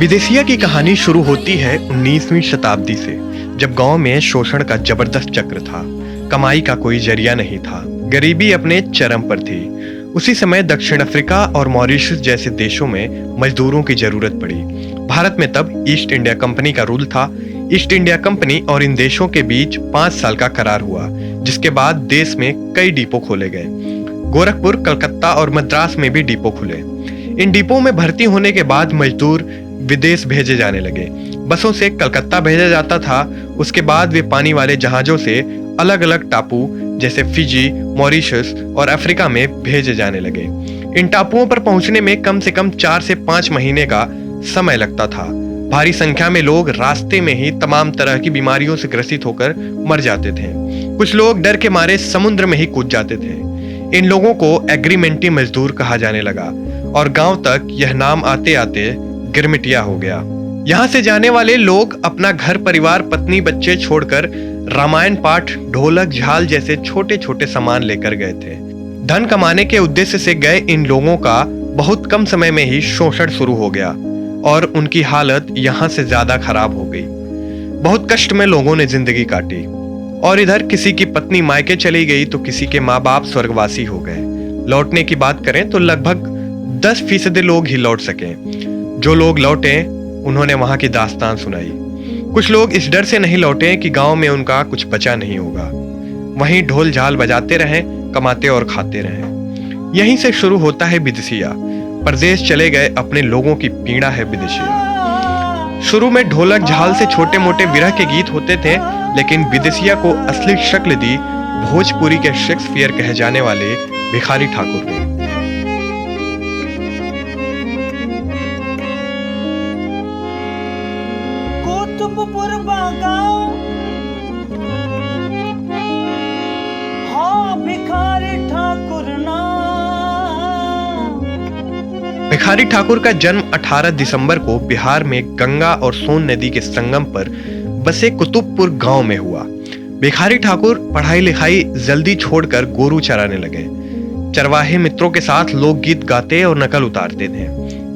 विदेशिया की कहानी शुरू होती है 19वीं शताब्दी से, जब गांव में शोषण का जबरदस्त चक्र था। कमाई का कोई जरिया नहीं था, गरीबी अपने चरम पर थी। उसी समय दक्षिण अफ्रीका और मॉरिशस जैसे देशों में मजदूरों की जरूरत पड़ी। भारत में तब ईस्ट इंडिया कंपनी का रूल था। ईस्ट इंडिया कंपनी और इन देशों के बीच 5 साल का करार हुआ, जिसके बाद देश में कई डिपो खोले गए। गोरखपुर, कलकत्ता और मद्रास में भी डिपो खुले। इन डिपो में भर्ती होने के बाद मजदूर विदेश भेजे जाने लगे। बसों से कलकत्ता भेजा जाता था, उसके बाद वे पानी वाले जहाजों से अलग अलग टापू जैसे फिजी, मॉरिशस और अफ्रीका में भेजे जाने लगे। इन टापुओं पर पहुंचने में कम से कम 4 से 5 महीने का समय लगता था। भारी संख्या में लोग रास्ते में ही तमाम तरह की बीमारियों से ग्रसित होकर मर जाते थे। कुछ लोग डर के मारे समुद्र में ही कूद जाते थे। इन लोगों को एग्रीमेंटी मजदूर कहा जाने लगा और गांव तक यह नाम आते आते गिरमिटिया हो गया। यहाँ से जाने वाले लोग अपना घर परिवार, पत्नी, बच्चे छोड़कर रामायण पाठ, ढोलक, झाल जैसे छोटे छोटे सामान लेकर गए थे। धन कमाने के उद्देश्य से गए इन लोगों का बहुत कम समय में ही शोषण शुरू हो गया और उनकी हालत यहाँ से ज्यादा खराब हो गई। बहुत कष्ट में लोगों ने जिंदगी काटी और इधर किसी की पत्नी मायके चली गई तो किसी के माँ बाप स्वर्गवासी हो गए। लौटने की बात करें तो लगभग 10% लोग ही लौट सके। जो लोग लौटे उन्होंने वहां की दास्तान सुनाई। कुछ लोग इस डर से नहीं लौटे कि गांव में उनका कुछ बचा नहीं होगा। वहीं ढोल झाल बजाते रहें, कमाते और खाते रहें। यहीं से शुरू होता है विदेशिया। परदेश चले गए अपने लोगों की पीड़ा है विदेशिया। शुरू में ढोलक झाल से छोटे मोटे विरह के गीत होते थे, लेकिन विदेशिया को असली शक्ल दी भोजपुरी के शेक्सपियर कहे जाने वाले भिखारी ठाकुर ने। भिखारी ठाकुर का जन्म 18 दिसंबर को बिहार में गंगा और सोन नदी के संगम पर बसे कुतुबपुर गांव में हुआ। भिखारी ठाकुर पढ़ाई लिखाई जल्दी छोड़कर गोरू चराने लगे। चरवाहे मित्रों के साथ लोकगीत गाते और नकल उतारते थे।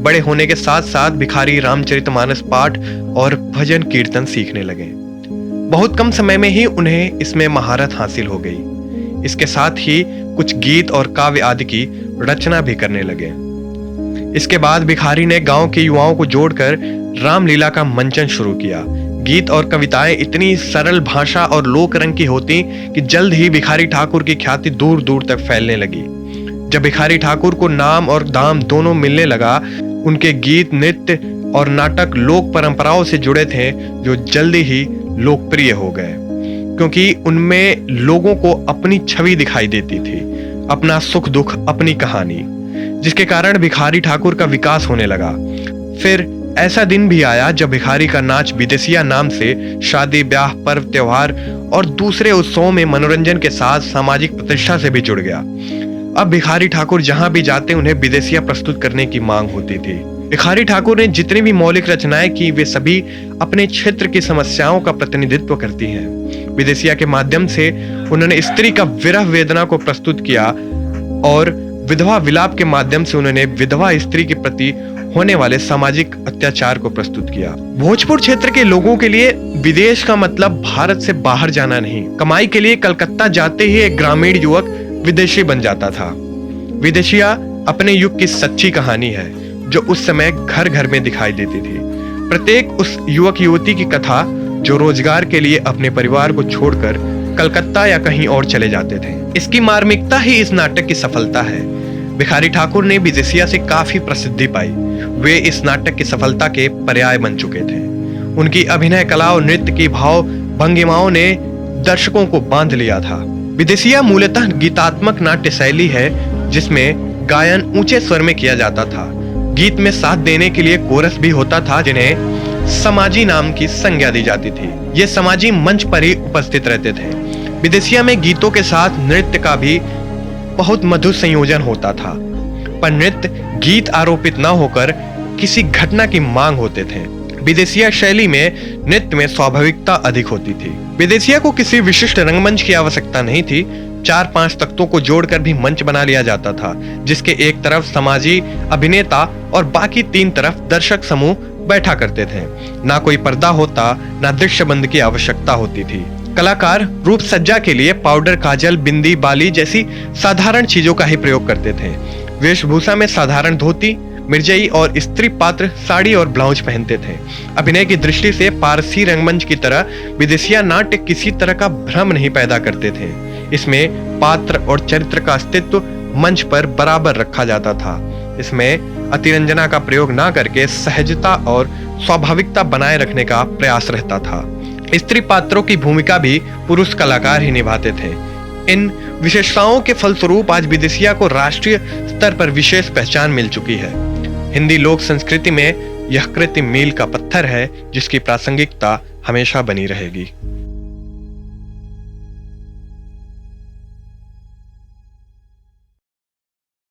बड़े होने के साथ साथ भिखारी रामचरितमानस पाठ और भजन कीर्तन सीखने लगे। बहुत कम समय में ही उन्हें इसमें महारत हासिल हो गई। इसके साथ ही कुछ गीत और काव्य आदि की रचना भी करने लगे। इसके बाद भिखारी ने गांव के युवाओं को जोड़कर रामलीला का मंचन शुरू किया। गीत और कविताएं इतनी सरल भाषा और लोक रंग की होती कि जल्द ही भिखारी ठाकुर की ख्याति दूर दूर तक फैलने लगी। जब भिखारी ठाकुर को नाम और दाम दोनों मिलने लगा, उनके गीत, नृत्य और नाटक लोक परंपराओं से जुड़े थे, जो जल्दी ही लोकप्रिय हो गए, क्योंकि उनमें लोगों को अपनी छवि दिखाई देती थी, अपना सुख दुख, अपनी कहानी, जिसके कारण भिखारी ठाकुर का विकास होने लगा। फिर ऐसा दिन भी आया जब भिखारी का नाच विदेशिया नाम से शादी, ब्याह, पर्व, त्योहार और दूसरे उत्सवों में मनोरंजन के साथ सामाजिक प्रतिष्ठा से भी जुड़ गया। अब भिखारी ठाकुर जहां भी जाते उन्हें विदेशिया प्रस्तुत करने की मांग होती थी। भिखारी ठाकुर ने जितनी भी मौलिक रचनाएं की, वे सभी अपने क्षेत्र की समस्याओं का प्रतिनिधित्व करती हैं। विदेशिया के माध्यम से उन्होंने स्त्री का विरह वेदना को प्रस्तुत किया और विधवा विलाप के माध्यम से उन्होंने विधवा स्त्री के प्रति होने वाले सामाजिक अत्याचार को प्रस्तुत किया। भोजपुर क्षेत्र के लोगों के लिए विदेश का मतलब भारत से बाहर जाना नहीं। कमाई के लिए कलकत्ता जाते ही एक ग्रामीण युवक विदेशी बन जाता था। विदेशिया अपने युग की सच्ची कहानी है, जो उस समय घर घर में दिखाई देती थी। प्रत्येक उस युवक युवती की कथा जो रोजगार के लिए अपने परिवार को छोड़कर कलकत्ता या कहीं और चले जाते थे। इसकी मार्मिकता ही इस नाटक की सफलता है। भिखारी ठाकुर ने विदेशिया से काफी प्रसिद्धि पाई। वे इस नाटक की सफलता के पर्याय बन चुके थे। उनकी अभिनय कला और नृत्य की भाव भंगिमाओं ने दर्शकों को बांध लिया था। विदेशिया मूलतः गीतात्मक नाट्य शैली है, जिसमें गायन ऊंचे स्वर में किया जाता था। गीत में साथ देने के लिए कोरस भी होता था, जिन्हें समाजी नाम की संज्ञा दी जाती थी। ये समाजी मंच पर ही उपस्थित रहते थे। विदेशिया में गीतों के साथ नृत्य का भी बहुत मधुर संयोजन होता था, पर नृत्य गीत आरोपित न होकर किसी घटना की मांग होते थे। विदेशिया शैली में नृत्य में स्वाभाविकता अधिक होती थी। विदेशिया को किसी विशिष्ट रंगमंच की आवश्यकता नहीं थी। 4-5 तख्तों को जोड़कर भी मंच बना लिया जाता था, जिसके एक तरफ समाजी अभिनेता और बाकी 3 तरफ दर्शक समूह बैठा करते थे। ना कोई पर्दा होता, ना दृश्यबंद की आवश्यकता होती थी। कलाकार रूप सज्जा के लिए पाउडर, काजल, बिंदी, बाली जैसी साधारण चीजों का ही प्रयोग करते थे। वेशभूषा में साधारण धोती, मिर्जई और स्त्री पात्र साड़ी और ब्लाउज पहनते थे। अभिनय की दृष्टि से पारसी रंगमंच की तरह विदेशिया नाट्य किसी तरह का भ्रम नहीं पैदा करते थे। इसमें पात्र और चरित्र का अस्तित्व मंच पर बराबर रखा जाता था। इसमें अतिरंजना का प्रयोग ना करके सहजता और स्वाभाविकता बनाए रखने का प्रयास रहता था। स्त्री पात्रों की भूमिका भी पुरुष कलाकार ही निभाते थे। इन विशेषताओं के फलस्वरूप आज विदेशिया को राष्ट्रीय स्तर पर विशेष पहचान मिल चुकी है। हिंदी लोक संस्कृति में यह कृत्य मील का पत्थर है, जिसकी प्रासंगिकता हमेशा बनी रहेगी।